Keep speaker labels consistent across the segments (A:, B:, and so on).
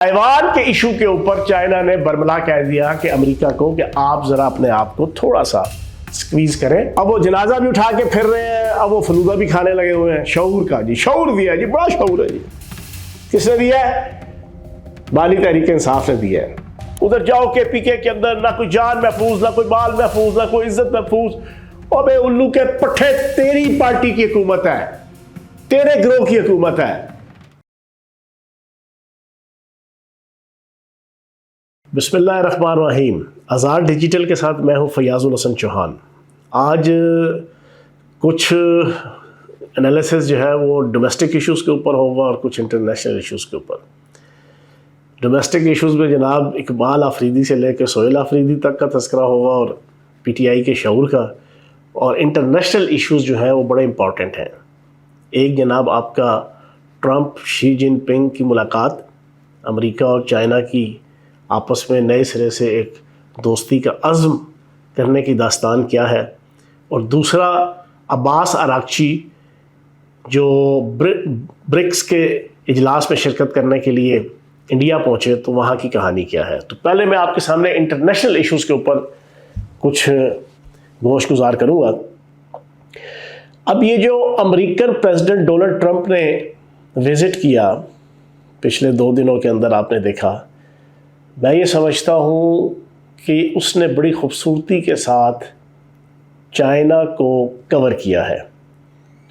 A: Taiwan کے issue کے اوپر چائنا نے برملا کہہ دیا کہ امریکہ کو کہ آپ ذرا اپنے آپ کو تھوڑا سا سکویز کریں. اب وہ جنازہ بھی اٹھا کے پھر رہے ہیں, اب وہ فلودہ بھی کھانے لگے ہوئے ہیں. شعور کا جی, شعور دیا جی, بڑا شعور ہے جی. کس نے دیا ہے؟ بالی تحریک انصاف نے دیا ہے. ادھر جاؤ کے پی کے اندر نہ کوئی جان محفوظ, نہ کوئی مال محفوظ, نہ کوئی عزت محفوظ. اور بے الو کے پٹھے, تیری پارٹی کی حکومت ہے, تیرے گروہ کی حکومت ہے. بسم اللہ الرحمن الرحیم. آزاد ڈیجیٹل کے ساتھ میں ہوں فیاض الحسن چوہان. آج کچھ انالیسس جو ہے وہ ڈومیسٹک ایشوز کے اوپر ہوگا اور کچھ انٹرنیشنل ایشوز کے اوپر. ڈومیسٹک ایشوز میں جناب اقبال آفریدی سے لے کے سہیل آفریدی تک کا تذکرہ ہوگا اور پی ٹی آئی کے شعور کا. اور انٹرنیشنل ایشوز جو ہیں وہ بڑے امپورٹنٹ ہیں. ایک جناب آپ کا ٹرمپ شی جن پنگ کی ملاقات, امریکہ اور چائنا کی آپس میں نئے سرے سے ایک دوستی کا عزم کرنے کی داستان کیا ہے. اور دوسرا عباس اراغچی جو برکس کے اجلاس میں شرکت کرنے کے لیے انڈیا پہنچے, تو وہاں کی کہانی کیا ہے. تو پہلے میں آپ کے سامنے انٹرنیشنل ایشوز کے اوپر کچھ گوش گزار کروں گا. اب یہ جو امریکن پریزیڈنٹ ڈونلڈ ٹرمپ نے وزٹ کیا پچھلے 2 دنوں کے اندر, آپ نے دیکھا, میں یہ سمجھتا ہوں کہ اس نے بڑی خوبصورتی کے ساتھ چائنا کو کور کیا ہے.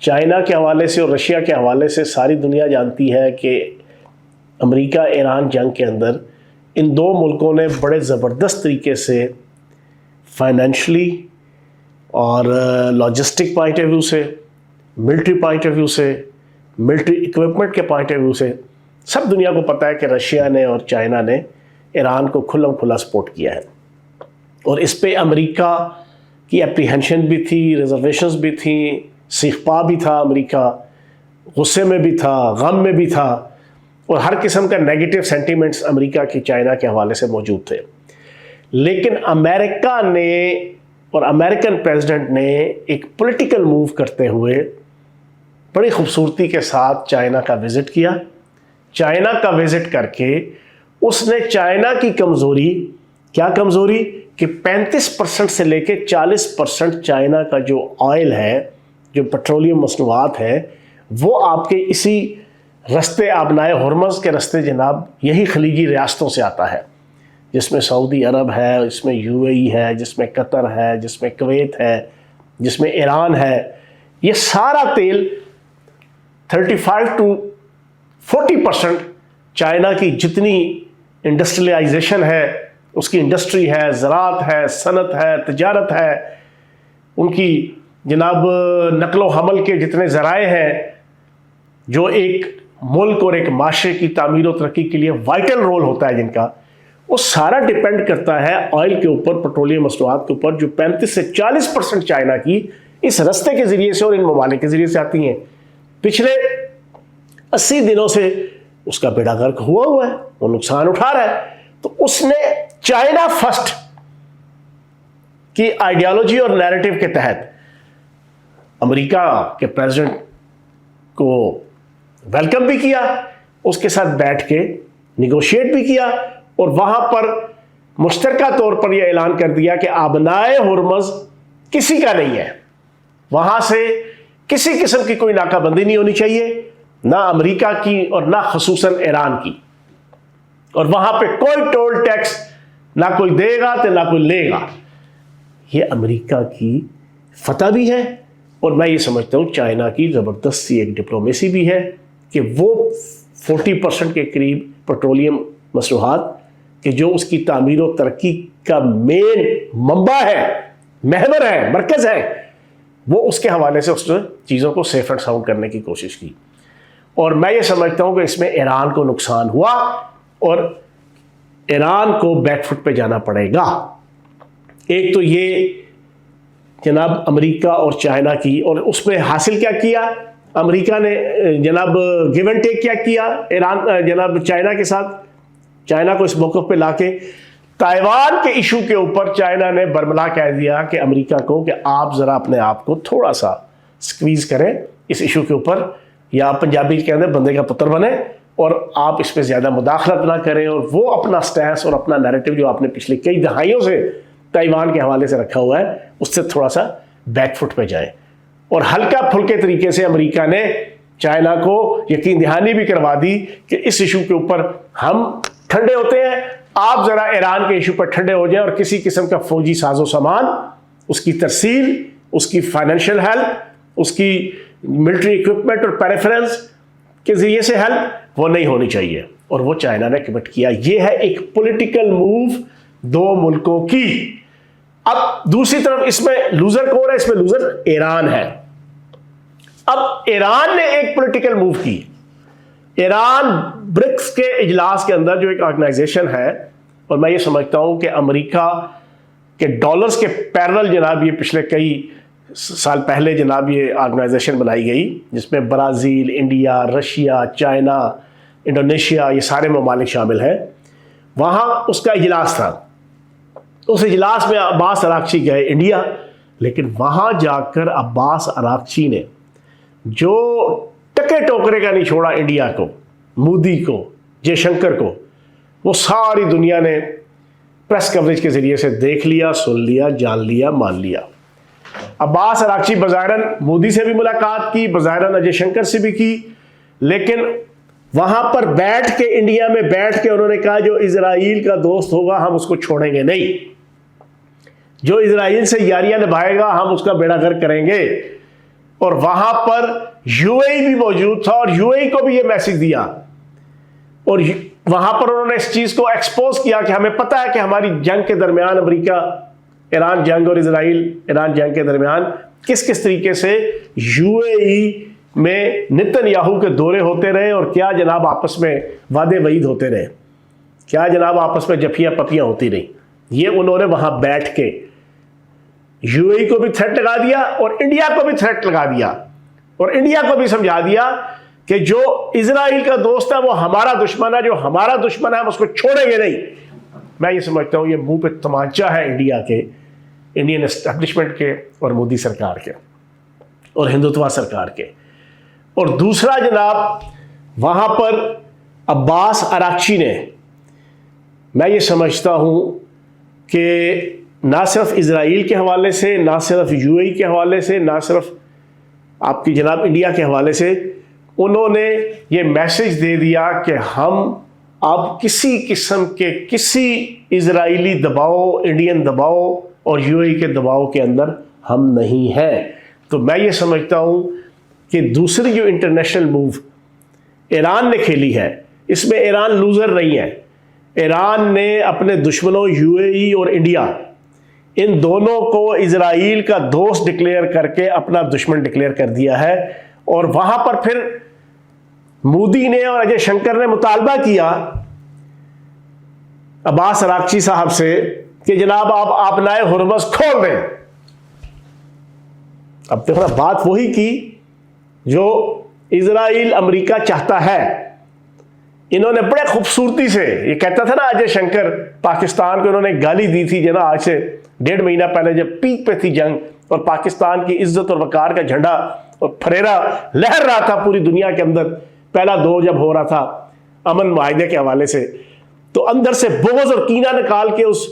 A: چائنا کے حوالے سے اور رشیا کے حوالے سے ساری دنیا جانتی ہے کہ امریکہ ایران جنگ کے اندر ان 2 ملکوں نے بڑے زبردست طریقے سے فائنینشلی اور لاجسٹک پوائنٹ آف ویو سے, ملٹری پوائنٹ آف ویو سے, ملٹری اکوپمنٹ کے پوائنٹ آف ویو سے, سب دنیا کو پتہ ہے کہ رشیا نے اور چائنا نے ایران کو کھلم کھلا سپورٹ کیا ہے. اور اس پہ امریکہ کی اپریہنشن بھی تھی, ریزرویشنز بھی تھیں, سیخ پا بھی تھا امریکہ, غصے میں بھی تھا, غم میں بھی تھا, اور ہر قسم کا نیگیٹو سینٹیمنٹس امریکہ کی چائنا کے حوالے سے موجود تھے. لیکن امریکہ نے اور امریکن پریزیڈنٹ نے ایک پولیٹیکل موو کرتے ہوئے بڑی خوبصورتی کے ساتھ چائنا کا وزٹ کیا. چائنا کا وزٹ کر کے اس نے چائنا کی کمزوری, کیا کمزوری, کہ 35% سے لے کے 40% چائنا کا جو آئل ہے, جو پیٹرولیم مصنوعات ہیں, وہ آپ کے اسی رستے آبنائے ہرمز کے رستے جناب یہی خلیجی ریاستوں سے آتا ہے, جس میں سعودی عرب ہے, جس میں یو اے ای ہے, جس میں قطر ہے, جس میں کویت ہے, جس میں ایران ہے. یہ سارا تیل 35 to 40% چائنا کی جتنی انڈسٹریلائزیشن ہے, اس کی انڈسٹری ہے, زراعت ہے, صنعت ہے, تجارت ہے, ان کی جناب نقل و حمل کے جتنے ذرائع ہیں جو ایک ملک اور ایک معاشرے کی تعمیر و ترقی کے لیے وائٹل رول ہوتا ہے جن کا, وہ سارا ڈیپینڈ کرتا ہے آئل کے اوپر, پیٹرولیم مصنوعات کے اوپر, جو 35 سے 40% چائنا کی اس رستے کے ذریعے سے اور ان ممالک کے ذریعے سے آتی ہیں. پچھلے 80 دنوں سے اس کا بیڑا غرق ہوا ہے, وہ نقصان اٹھا رہا ہے. تو اس نے چائنا فرسٹ کی آئیڈیالوجی اور نیریٹو کے تحت امریکہ کے پریزیڈنٹ کو ویلکم بھی کیا, اس کے ساتھ بیٹھ کے نیگوشیٹ بھی کیا, اور وہاں پر مشترکہ طور پر یہ اعلان کر دیا کہ آبنائے ہرمز کسی کا نہیں ہے, وہاں سے کسی قسم کی کوئی ناکہ بندی نہیں ہونی چاہیے, نہ امریکہ کی اور نہ خصوصاً ایران کی, اور وہاں پہ کوئی ٹول ٹیکس نہ کوئی دے گا تو نہ کوئی لے گا. یہ امریکہ کی فتح بھی ہے, اور میں یہ سمجھتا ہوں چائنا کی زبردست سی ایک ڈپلومیسی بھی ہے کہ وہ 40% کے قریب پیٹرولیم مصنوعات کہ جو اس کی تعمیر و ترقی کا مین منبع ہے, محور ہے, مرکز ہے, وہ اس کے حوالے سے اس نے چیزوں کو سیف اینڈ ساؤنڈ کرنے کی کوشش کی. اور میں یہ سمجھتا ہوں کہ اس میں ایران کو نقصان ہوا اور ایران کو بیک فٹ پہ جانا پڑے گا. ایک تو یہ جناب امریکہ اور چائنا کی, اور اس میں حاصل کیا کیا امریکہ نے جناب گیو اینڈ ٹیک کیا کیا ایران جناب چائنا کے ساتھ. چائنا کو اس موقف پہ لا کے تائیوان کے ایشو کے اوپر چائنا نے برملا کہہ دیا کہ امریکہ کو کہ آپ ذرا اپنے آپ کو تھوڑا سا سکویز کریں اس ایشو کے اوپر, یا پنجابی کے اندر بندے کا پتر بنے اور آپ اس پہ زیادہ مداخلت نہ کریں، اور وہ اپنا سٹینس اور اپنا نیریٹو جو آپ نے پچھلے کئی دہائیوں سے تائیوان کے حوالے سے رکھا ہوا ہے اس سے تھوڑا سا بیک فٹ پہ جائیں. اور ہلکا پھلکے طریقے سے امریکہ نے چائنا کو یقین دہانی بھی کروا دی کہ اس ایشو کے اوپر ہم ٹھنڈے ہوتے ہیں، آپ ذرا ایران کے ایشو پر ٹھنڈے ہو جائیں، اور کسی قسم کا فوجی ساز و سامان، اس کی ترسیل، اس کی فائنینشیل ہیلپ، اس کی ملٹری ایکوپمنٹ اور پیریفرنس کے ذریعے سے ہیلپ وہ نہیں ہونی چاہیے. اور وہ چائنا نے کمٹ کیا. یہ ہے ایک پولیٹیکل موو دو ملکوں کی. اب دوسری طرف اس میں لوزر کون ہے؟ اس میں لوزر ایران ہے. اب ایران نے ایک پولیٹیکل موو کی. ایران برکس کے اجلاس کے اندر جو ایک آرگنائزیشن ہے، اور میں یہ سمجھتا ہوں کہ امریکہ کے ڈالرز کے پیرل جناب یہ پچھلے کئی سال پہلے جناب یہ آرگنائزیشن بنائی گئی، جس میں Brazil, India, Russia, China, Indonesia, یہ سارے ممالک شامل ہیں. وہاں اس کا اجلاس تھا. اس اجلاس میں عباس اراغچی گئے انڈیا، لیکن وہاں جا کر عباس اراغچی نے جو ٹکے ٹوکرے کا نہیں چھوڑا انڈیا کو، مودی کو، جے شنکر کو، وہ ساری دنیا نے پریس کوریج کے ذریعے سے دیکھ لیا، سن لیا، جان لیا، مان لیا. عباس اراغچی بظاہراً مودی سے بھی ملاقات کی، بظاہراً اجے شنکر سے بھی کی، لیکن وہاں پر بیٹھ کے، انڈیا میں بیٹھ کے انہوں نے کہا جو اسرائیل کا دوست ہوگا ہم اس کو چھوڑیں گے نہیں، جو اسرائیل سے یاریاں نبھائے گا ہم اس کا بیڑا غرق کریں گے. اور وہاں پر یو اے ای بھی موجود تھا، اور یو اے ای کو بھی یہ میسج دیا، اور وہاں پر انہوں نے اس چیز کو ایکسپوز کیا کہ ہمیں پتہ ہے کہ ہماری جنگ کے درمیان امریکہ ایران جنگ اور اسرائیل ایران جنگ کے درمیان کس کس طریقے سے یو اے ای میں نتن یاہو کے دورے ہوتے رہے، اور کیا جناب آپس میں وعدے وعید ہوتے رہے، کیا جناب آپس میں جفیاں پپیاں ہوتی رہیں. یہ انہوں نے وہاں بیٹھ کے یو اے ای کو بھی تھریٹ لگا دیا، اور انڈیا کو بھی تھریٹ لگا دیا، اور انڈیا کو بھی سمجھا دیا کہ جو اسرائیل کا دوست ہے وہ ہمارا دشمن ہے، جو ہمارا دشمن ہے ہم اس کو چھوڑیں گے نہیں. میں یہ سمجھتا ہوں یہ منہ پہ تمانچہ ہے انڈیا کے، انڈین اسٹیبلشمنٹ کے، اور مودی سرکار کے، اور ہندوتوا سرکار کے. اور دوسرا جناب وہاں پر عباس اراغچی نے، میں یہ سمجھتا ہوں کہ نہ صرف اسرائیل کے حوالے سے، نہ صرف یو اے ای کے حوالے سے، نہ صرف آپ کی جناب انڈیا کے حوالے سے، انہوں نے یہ میسج دے دیا کہ ہم اب کسی قسم کے کسی اسرائیلی دباؤ، انڈین دباؤ اور یو اے ای کے دباؤ کے اندر ہم نہیں ہیں. تو میں یہ سمجھتا ہوں کہ دوسری جو انٹرنیشنل موو ایران نے کھیلی ہے، اس میں ایران لوزر نہیں ہے. ایران نے اپنے دشمنوں یو اے ای اور انڈیا، ان دونوں کو اسرائیل کا دوست ڈکلیئر کر کے اپنا دشمن ڈکلیئر کر دیا ہے. اور وہاں پر پھر مودی نے اور اجے شنکر نے مطالبہ کیا عباس اراغچی صاحب سے کہ جناب آپ آبنائے ہرمز کھول دیں. اب دیکھو نا، بات وہی کی جو اسرائیل امریکہ چاہتا ہے. انہوں نے بڑے خوبصورتی سے، یہ کہتا تھا نا اجے شنکر، پاکستان کو انہوں نے گالی دی تھی جنا آج سے 1.5 مہینہ پہلے جب پیک پہ تھی جنگ، اور پاکستان کی عزت اور وقار کا جھنڈا اور پھریرا لہر رہا تھا پوری دنیا کے اندر، پہلا دور جب ہو رہا تھا امن معاہدے کے حوالے سے، تو اندر سے بغض اور کینہ نکال کے اس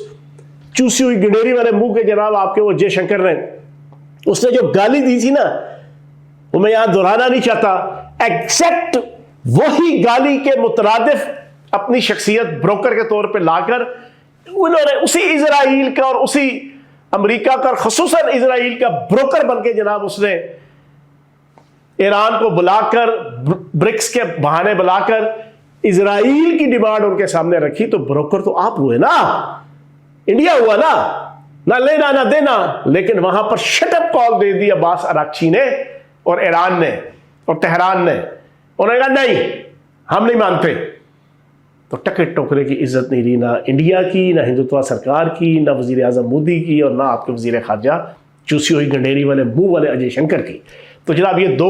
A: چوسی ہوئی گنڈیری والے منہ کے جناب آپ کے وہ جے شنکر نے، اس نے جو گالی دی تھی نا، وہ میں یہاں دہرانا نہیں چاہتا، ایگزیکٹ وہی گالی کے مترادف اپنی شخصیت بروکر کے طور پہ لا کر انہوں نے اسی اسرائیل کا اور اسی امریکہ کا، اور خصوصاً اسرائیل کا بروکر بن کے جناب اس نے ایران کو بلا کر، برکس کے بہانے بلا کر اسرائیل کی ڈیمانڈ ان کے سامنے رکھی. تو بروکر تو آپ ہوئے نا، انڈیا ہوا نا، نہ لینا نہ دینا. لیکن وہاں پر شٹ اپ کال دے دی عباس اراغچی نے اور ایران نے اور تہران نے. انہوں نے کہا نہیں، ہم نہیں مانتے. تو ٹکے ٹوکرے کی عزت نہیں رہی، نہ انڈیا کی، نہ ہندوتوا سرکار کی، نہ وزیر اعظم مودی کی، اور نہ آپ کے وزیر خارجہ چوسی ہوئی گنڈیری والے منہ والے اجے شنکر کی. تو جناب یہ دو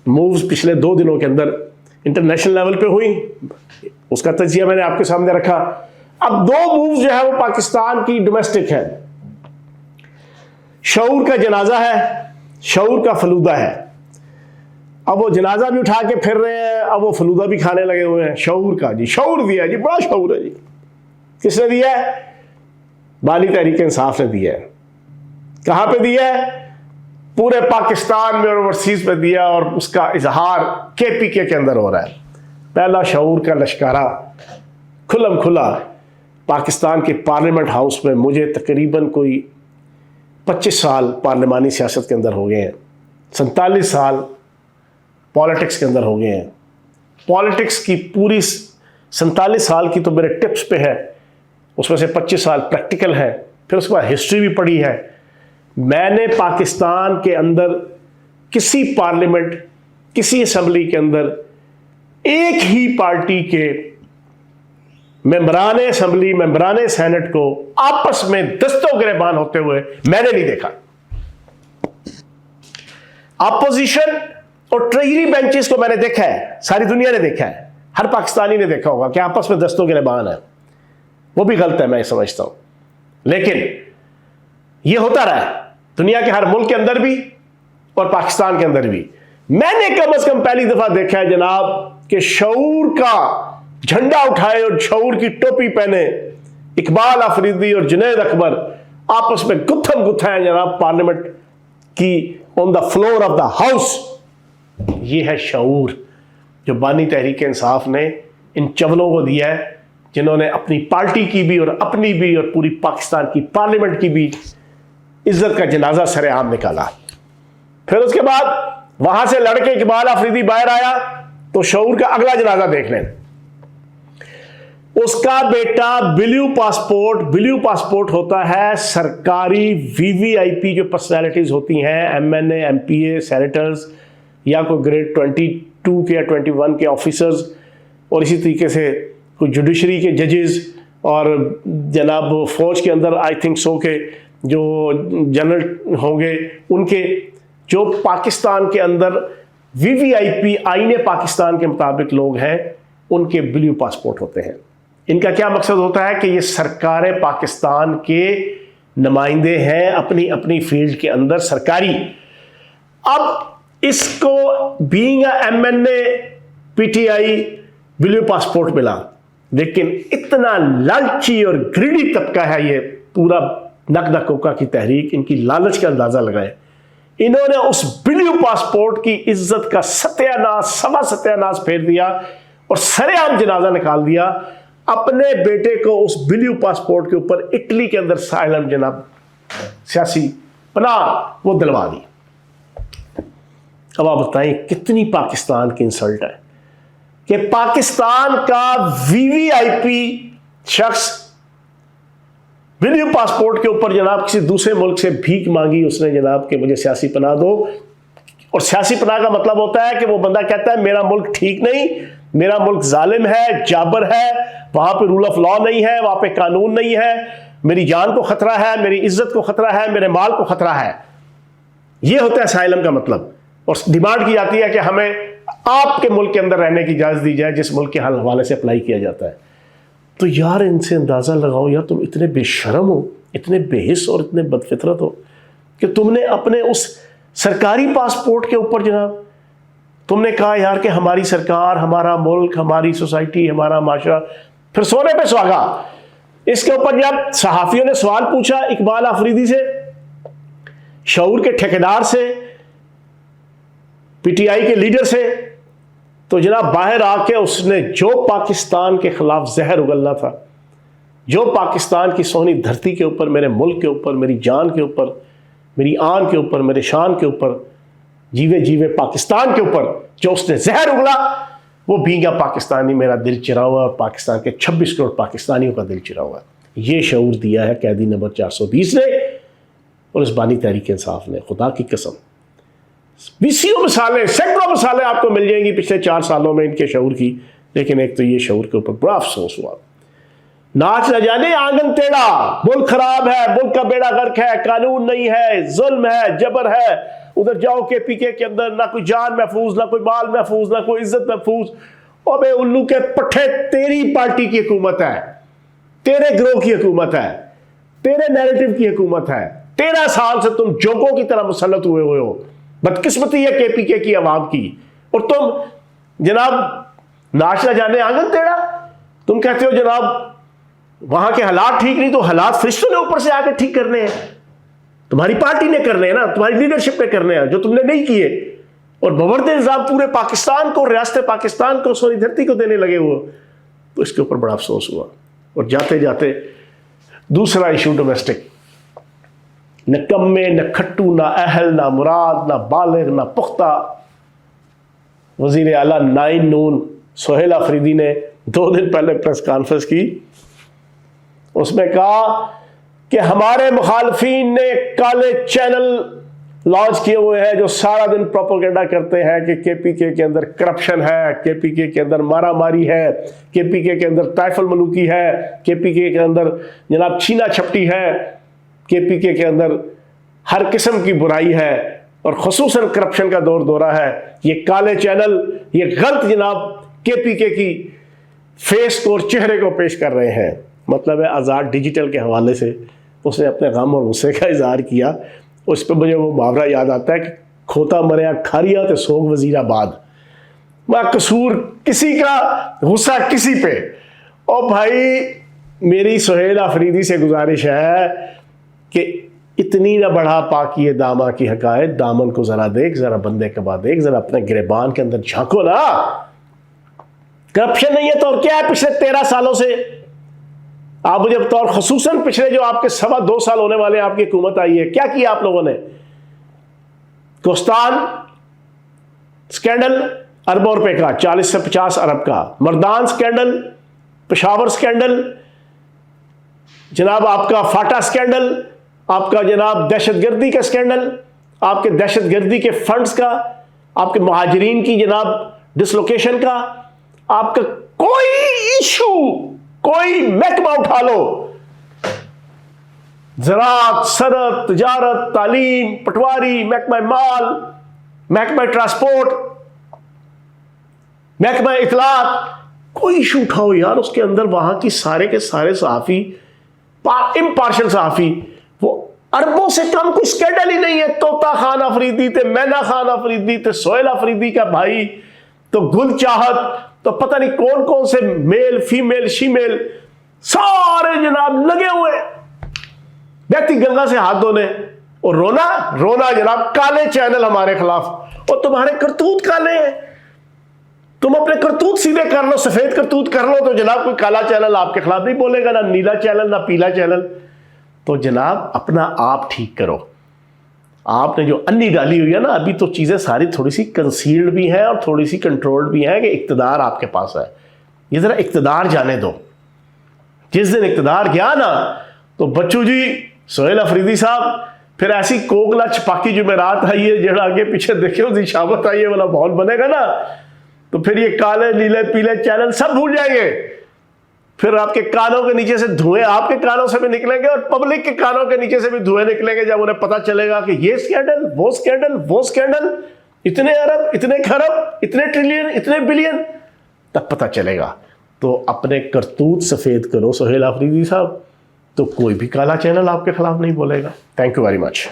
A: مووز پچھلے 2 دنوں کے اندر انٹرنیشنل لیول پہ ہوئی، اس کا تجزیہ میں نے آپ کے سامنے رکھا. اب 2 مووز جو ہے وہ پاکستان کی ڈومیسٹک ہے. شعور کا جنازہ ہے، شعور کا فلودہ ہے. اب وہ جنازہ بھی اٹھا کے پھر رہے ہیں, اب وہ فلودہ بھی کھانے لگے ہوئے ہیں. شعور کا جی, شعور دیا جی, بڑا شعور ہے جی. کس نے دیا ہے؟ بانی تحریک انصاف نے دیا ہے. کہاں پہ دیا ہے؟ پورے پاکستان میں اور اوورسیز پہ دیا, اور اس کا اظہار KPK کے اندر ہو رہا ہے. پہلا شعور کا لشکارہ کھلم کھلا پاکستان کے پارلیمنٹ ہاؤس میں. مجھے تقریباً کوئی 25 سال پارلیمانی سیاست کے اندر ہو گئے ہیں, 47 سال پالیٹکس کے اندر ہو گئے ہیں. پالیٹکس کی پوری 47 سال کی تو میرے ٹپس پہ ہے, اس میں سے 25 سال پریکٹیکل ہے, پھر اس کے بعد ہسٹری بھی پڑھی ہے. میں نے پاکستان کے اندر کسی پارلیمنٹ, کسی اسمبلی کے اندر ایک ہی پارٹی کے ممبران اسمبلی, ممبران سینٹ کو آپس میں دستوں گریبان ہوتے ہوئے میں نے نہیں دیکھا. اپوزیشن اور ٹریجری بینچز کو میں نے دیکھا ہے, ساری دنیا نے دیکھا ہے, ہر پاکستانی نے دیکھا ہوگا کہ آپس میں دستوں گریبان ہے. وہ بھی غلط ہے, میں سمجھتا ہوں, لیکن یہ ہوتا رہا ہے دنیا کے ہر ملک کے اندر بھی اور پاکستان کے اندر بھی. میں نے کم از کم پہلی دفعہ دیکھا ہے جناب کہ شعور کا جھنڈا اٹھائے اور شعور کی ٹوپی پہنے اقبال آفریدی اور جنید اکبر آپس میں گتھم گتھائیں جناب پارلیمنٹ کی on the floor of the house. یہ ہے شعور جو بانی تحریک انصاف نے ان چولوں کو دیا ہے, جنہوں نے اپنی پارٹی کی بھی اور اپنی بھی اور پوری پاکستان کی پارلیمنٹ کی بھی عزت کا جنازہ سر عام نکالا. پھر اس کے بعد وہاں سے لڑکے اقبال آفریدی باہر آیا تو شعور کا اگلا جنازہ دیکھ لیں. اس کا بیٹا بلیو پاسپورٹ ہوتا ہے سرکاری VVIP جو پرسنالٹیز ہوتی ہیں, MNA, MPA, سینیٹرز یا کوئی گریڈ 22 کے یا 21 کے آفیسرز, اور اسی طریقے سے کوئی جوڈیشری کے ججز, اور جناب فوج کے اندر آئی تھنک سو کے جو جنرل ہوں گے ان کے, جو پاکستان کے اندر VVIP آئین پاکستان کے مطابق لوگ ہیں, ان کے بلیو پاسپورٹ ہوتے ہیں. ان کا کیا مقصد ہوتا ہے کہ یہ سرکار پاکستان کے نمائندے ہیں اپنی اپنی فیلڈ کے اندر سرکاری. اب اس کو being MNA PTI blue passport ملا, لیکن اتنا لالچی اور گریڈی طبقہ ہے یہ پورا نقدہ کوکا کی تحریک, ان کی لالچ کا اندازہ لگائے. انہوں نے اس بلیو پاسپورٹ کی عزت کا ستیاناش پھیر دیا اور سر عام جنازہ نکال دیا. اپنے بیٹے کو اس بلیو پاسپورٹ کے اوپر اٹلی کے اندر سائلم جناب سیاسی پناہ وہ دلوا دی. اب آپ بتائیں کتنی پاکستان کی انسلٹ ہے کہ پاکستان کا VVIP شخص بلیو پاسپورٹ کے اوپر جناب کسی دوسرے ملک سے بھیک مانگی اس نے جناب کہ مجھے سیاسی پناہ دو. اور سیاسی پناہ کا مطلب ہوتا ہے کہ وہ بندہ کہتا ہے میرا ملک ٹھیک نہیں, میرا ملک ظالم ہے, جابر ہے, وہاں پہ رول آف لا نہیں ہے, وہاں پہ قانون نہیں ہے, میری جان کو خطرہ ہے, میری عزت کو خطرہ ہے, میرے مال کو خطرہ ہے. یہ ہوتا ہے اسائلم کا مطلب. اور ڈیمانڈ کی جاتی ہے کہ ہمیں آپ کے ملک کے اندر رہنے کی اجازت دی جائے جس ملک کے حوالے سے اپلائی کیا جاتا ہے. تو یار ان سے اندازہ لگاؤ, یار تم اتنے بے شرم ہو, اتنے بے حس اور اتنے بدفطرت ہو کہ تم نے اپنے اس سرکاری پاسپورٹ کے اوپر جناب تم نے کہا یار کہ ہماری سرکار, ہمارا ملک, ہماری سوسائٹی, ہمارا معاشرہ, پھر سونے پہ سہاگا. اس کے اوپر جب صحافیوں نے سوال پوچھا اقبال آفریدی سے, شعور کے ٹھیکیدار سے, PTI کے لیڈر سے, تو جناب باہر آ کے اس نے جو پاکستان کے خلاف زہر اگلنا تھا, جو پاکستان کی سونی دھرتی کے اوپر, میرے ملک کے اوپر, میری جان کے اوپر, میری آن کے اوپر, میرے شان کے اوپر, جیوے پاکستان کے اوپر جو اس نے زہر اگلا, وہ بھینگا پاکستانی میرا دل چرا ہوا, اور پاکستان کے 26 کروڑ پاکستانیوں کا دل چرا ہوا. یہ شعور دیا ہے قیدی نمبر 420 نے اور اس بانی تحریک انصاف نے. خدا کی قسم بیسیوں مثالیں, سینکڑوں مثالیں آپ کو مل جائیں گی پچھلے 4 سالوں میں ان کے شعور کی, لیکن ایک تو یہ شعور کے اوپر بڑا افسوس ہوا. ناچ نہ جانے آنگن ٹیڑھا, ملک خراب ہے, ملک کا بیڑا غرق ہے, قانون نہیں ہے, ظلم ہے, جبر ہے. ادھر جاؤ KPK کے اندر نہ کوئی جان محفوظ, نہ کوئی مال محفوظ, نہ کوئی عزت محفوظ. اور بے الو کے پٹھے, تیری پارٹی کی حکومت ہے, تیرے گروہ کی حکومت ہے, تیرے نیریٹو کی حکومت ہے. 13 سال سے تم جوکوں کی طرح مسلط ہوئے ہو. بدقسمتی ہے KPK کی عوام کی, اور تم جناب ناچ نہ جانے آنگن ٹیڑھا، تم کہتے ہو جناب وہاں کے حالات ٹھیک نہیں تو حالات فرشتوں نے اوپر سے آ کے ٹھیک کرنے ہیں، تمہاری پارٹی نے کرنے ہیں نا، تمہاری لیڈرشپ نے کرنے ہیں جو تم نے نہیں کیے، اور بورد نظام پورے پاکستان کو، ریاست پاکستان کو، سونی دھرتی کو دینے لگے ہوئے، تو اس کے اوپر بڑا افسوس ہوا۔ اور جاتے جاتے دوسرا ایشو ڈومیسٹک، نہ کمے نہ کھٹو نہ اہل نہ مراد نہ بالغ نہ پختہ، وزیر اعلیٰ 9 نون سہیل آفریدی نے 2 دن پہلے پریس کانفرنس کی، اس میں کہا کہ ہمارے مخالفین نے کالے چینل لانچ کیے ہوئے ہیں جو سارا دن پروپیگنڈا کرتے ہیں کہ کے پی کے اندر کرپشن ہے، کے پی کے اندر مارا ماری ہے، کے پی کے اندر طائف الملوکی ہے، کے پی کے اندر جناب چھینا چھپٹی ہے، کے پی کے اندر ہر قسم کی برائی ہے، اور خصوصاً کرپشن کا دور دورہ ہے۔ یہ کالے چینل یہ غلط جناب کے پی کے کی فیس کو اور چہرے کو پیش کر رہے ہیں۔ مطلب ہے آزاد ڈیجیٹل کے حوالے سے اس نے اپنے غم اور غصے کا اظہار کیا۔ اس پہ مجھے وہ محاورہ یاد آتا ہے کہ کھوتا مریا کھاریا تے سوگ وزیر آباد، میں قصور کسی کا، غصہ کسی پہ۔ اور بھائی میری سہیل آفریدی سے گزارش ہے کہ اتنی نہ بڑھا پاکی دامہ کی حقائق، دامن کو ذرا دیکھ، ذرا بندے کبا دیکھ، ذرا اپنے گریبان کے اندر جھانکو نا۔ کرپشن نہیں ہے تو اور کیا ہے؟ پچھلے 13 سالوں سے آپ مجھے بطور خصوصاً پچھلے جو آپ کے 2.25 سال ہونے والے آپ کی حکومت آئی ہے، کیا کیا آپ لوگوں نے؟ کوستان سکینڈل اربوں روپے کا، 40 سے 50 ارب کا، مردان سکینڈل، پشاور سکینڈل، جناب آپ کا فاٹا سکینڈل، آپ کا جناب دہشت گردی کا سکینڈل، آپ کے دہشت گردی کے فنڈز کا، آپ کے مہاجرین کی جناب ڈسلوکیشن کا، آپ کا کوئی ایشو، کوئی محکمہ اٹھا لو، زراعت، صنعت، تجارت، تعلیم، پٹواری، محکمہ مال، محکمہ ٹرانسپورٹ، محکمہ اطلاعات، کوئی ایشو اٹھاؤ یار، اس کے اندر وہاں کی سارے کے سارے صحافی، امپارشل صحافی، وہ اربوں سے کم کوئی سکینڈل ہی نہیں ہے۔ طوطا خان آفریدی تے مینا خان آفریدی تے سہیل آفریدی کا بھائی تو گل چاہت تو پتہ نہیں کون کون سے میل فیمیل شیمیل سارے جناب لگے ہوئے بہتی گنگا سے ہاتھ دھونے اور رونا جناب کالے چینل ہمارے خلاف، اور تمہارے کرتوت کالے ہیں، تم اپنے کرتوت سیدھے کر لو، سفید کرتوت کر لو تو جناب کوئی کالا چینل آپ کے خلاف نہیں بولے گا، نہ نیلا چینل نہ پیلا چینل۔ تو جناب اپنا آپ ٹھیک کرو۔ آپ نے جو انی ڈالی ہوئی ہے نا، ابھی تو چیزیں ساری تھوڑی سی کنسیلڈ بھی ہیں اور تھوڑی سی کنٹرولڈ بھی ہیں کہ اقتدار آپ کے پاس ہے، یہ ذرا اقتدار جانے دو۔ جس دن اقتدار گیا نا تو بچو جی سہیل آفریدی صاحب پھر ایسی کوکلا چھپاکی جمعرات آئی ہے جڑا آگے پیچھے دیکھے ہوتی شامت آئی ہے والا ماحول بنے گا نا، تو پھر یہ کالے نیلے پیلے چینل سب بھول جائیں گے۔ پھر آپ کے کانوں کے نیچے سے دھوئیں آپ کے کانوں سے بھی نکلیں گے اور پبلک کے کانوں کے نیچے سے بھی دھوئیں نکلیں گے، جب انہیں پتہ چلے گا کہ یہ سکینڈل وہ سکینڈل وہ سکینڈل، اتنے ارب اتنے کھرب اتنے ٹریلین اتنے بلین، تب پتہ چلے گا۔ تو اپنے کرتوت سفید کرو سہیل آفریدی صاحب، تو کوئی بھی کالا چینل آپ کے خلاف نہیں بولے گا۔ Thank you very much.